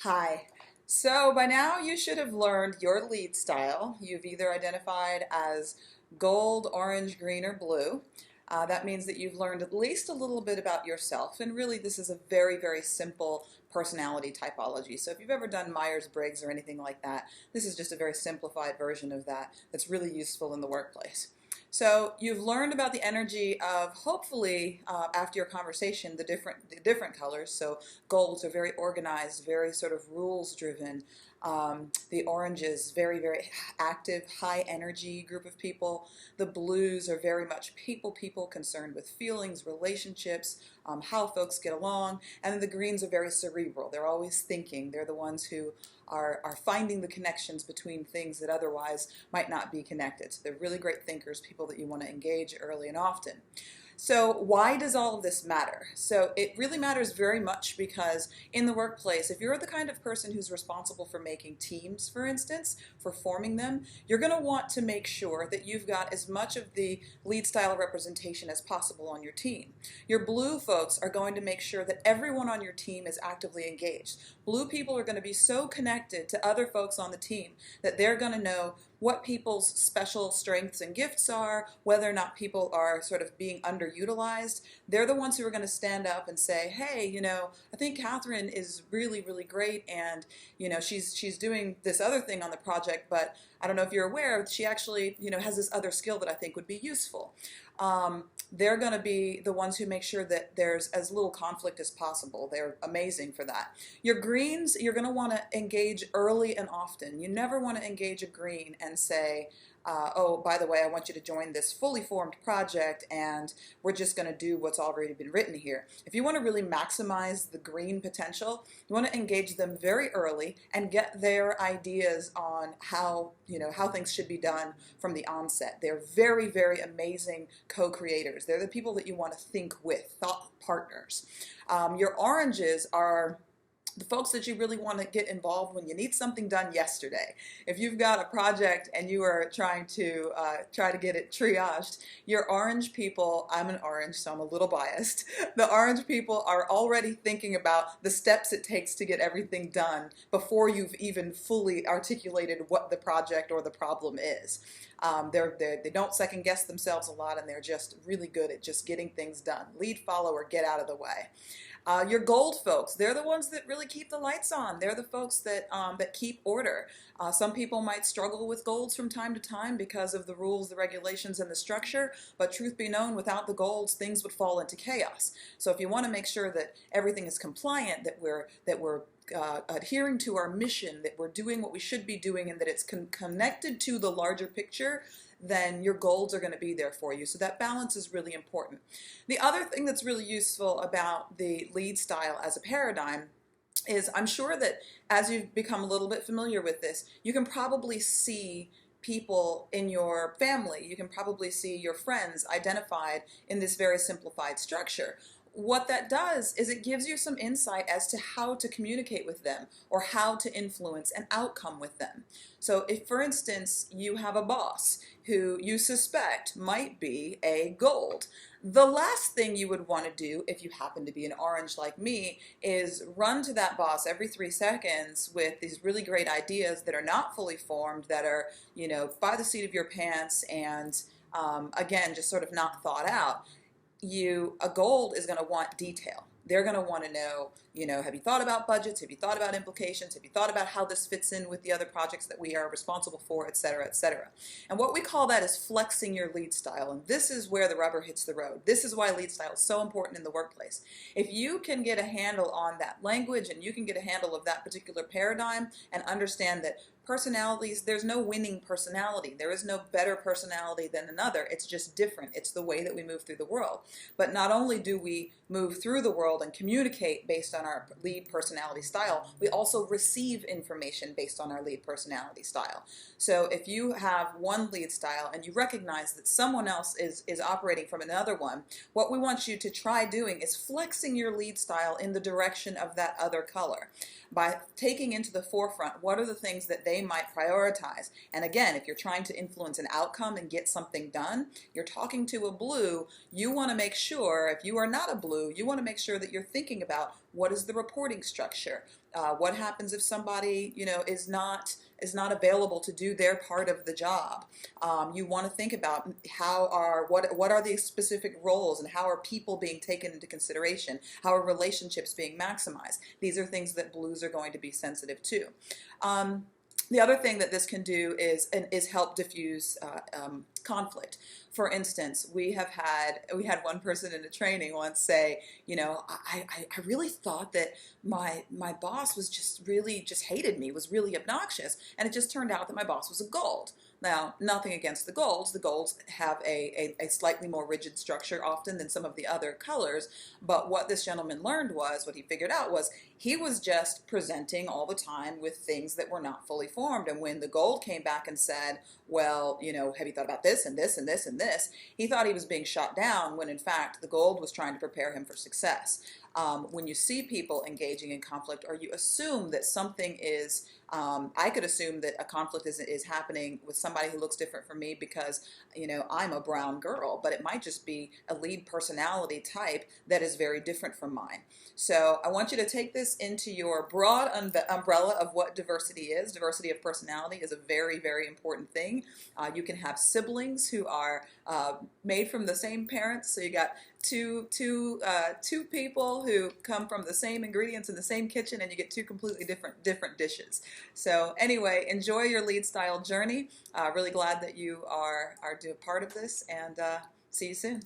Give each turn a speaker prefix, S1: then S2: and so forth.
S1: Hi. So by now you should have learned your lead style. You've either identified as gold, orange, green, or blue. That means that you've learned at least a little bit about yourself. And really, this is a very, very simple personality typology. So if you've ever done Myers-Briggs or anything like that, this is just a very simplified version of that that's really useful in the workplace. So you've learned about the energy of, hopefully, after your conversation, the different colors. So golds are very organized, very sort of rules driven. The oranges, very, very active, high energy group of people. The blues are very much people concerned with feelings, relationships, how folks get along. And then the greens are very cerebral. They're always thinking. They're the ones who are finding the connections between things that otherwise might not be connected. So they're really great thinkers, people that you want to engage early and often. So why does all of this matter? So it really matters very much because in the workplace, if you're the kind of person who's responsible for making teams, for instance, for forming them, you're going to want to make sure that you've got as much of the lead style representation as possible on your team. Your blue folks are going to make sure that everyone on your team is actively engaged. Blue people are going to be so connected to other folks on the team that they're going to know what people's special strengths and gifts are, whether or not people are sort of being underutilized. They're the ones who are going to stand up and say, hey, I think Catherine is really, really great, and she's doing this other thing on the project, but I don't know if you're aware, she actually has this other skill that I think would be useful. They're going to be the ones who make sure that there's as little conflict as possible. They're amazing for that. Your greens, you're going to want to engage early and often. You never want to engage a green and say, oh, by the way, I want you to join this fully formed project and we're just going to do what's already been written here. If you want to really maximize the green potential, you want to engage them very early and get their ideas on how things should be done from the onset. They're very, very amazing co-creators. They're the people that you want to think with, thought partners. Your oranges are the folks that you really want to get involved when you need something done yesterday. If you've got a project and you are trying to get it triaged, your orange people, I'm an orange, so I'm a little biased. The orange people are already thinking about the steps it takes to get everything done before you've even fully articulated what the project or the problem is. They don't second guess themselves a lot, and they're just really good at just getting things done. Lead, follow, or get out of the way. Your gold folks, they're the ones that really keep the lights on. They're the folks that keep order. Some people might struggle with golds from time to time because of the rules, the regulations, and the structure, but truth be known, without the golds, things would fall into chaos. So if you want to make sure that everything is compliant, that we're adhering to our mission, that we're doing what we should be doing, and that it's connected to the larger picture, then your golds are going to be there for you. So that balance is really important. The other thing that's really useful about the lead style as a paradigm is, I'm sure that as you've become a little bit familiar with this, you can probably see people in your family, you can probably see your friends identified in this very simplified structure. What that does is it gives you some insight as to how to communicate with them or how to influence an outcome with them. So if, for instance, you have a boss who you suspect might be a gold, the last thing you would want to do, if you happen to be an orange like me, is run to that boss every 3 seconds with these really great ideas that are not fully formed, that are, by the seat of your pants and, again, just sort of not thought out. A gold is going to want detail. They're going to want to know, have you thought about budgets? Have you thought about implications? Have you thought about how this fits in with the other projects that we are responsible for, et cetera, et cetera. And what we call that is flexing your lead style. And this is where the rubber hits the road. This is why lead style is so important in the workplace. If you can get a handle on that language and you can get a handle of that particular paradigm and understand that personalities, there's no winning personality. There is no better personality than another. It's just different. It's the way that we move through the world. But not only do we move through the world and communicate based on our lead personality style, we also receive information based on our lead personality style. So if you have one lead style and you recognize that someone else is operating from another one, what we want you to try doing is flexing your lead style in the direction of that other color by taking into the forefront what are the things that they they might prioritize. And again, if you're trying to influence an outcome and get something done, you're talking to a blue, you want to make sure, if you are not a blue, you want to make sure that you're thinking about what is the reporting structure? What happens if somebody, is not available to do their part of the job? You want to think about what are the specific roles and how are people being taken into consideration? How are relationships being maximized? These are things that blues are going to be sensitive to. The other thing that this can do is help diffuse conflict. For instance, we had one person in a training once say, I really thought that my boss was just hated me, was really obnoxious, and it just turned out that my boss was a gold. Now, nothing against the golds. The golds have a slightly more rigid structure often than some of the other colors, but what this gentleman learned was, what he figured out was, he was just presenting all the time with things that were not fully formed. And when the gold came back and said, well, have you thought about this and this and this and this? He thought he was being shot down when in fact the gold was trying to prepare him for success. When you see people engaging in conflict, or you assume that something is, I could assume that a conflict is happening with somebody who looks different from me because, I'm a brown girl, but it might just be a lead personality type that is very different from mine. So I want you to take this into your broad umbrella of what diversity is. Diversity of personality is a very, very important thing. You can have siblings who are made from the same parents. So you got two people who come from the same ingredients in the same kitchen, and you get two completely different dishes. So anyway, enjoy your lead style journey. Really glad that you are a part of this, and see you soon.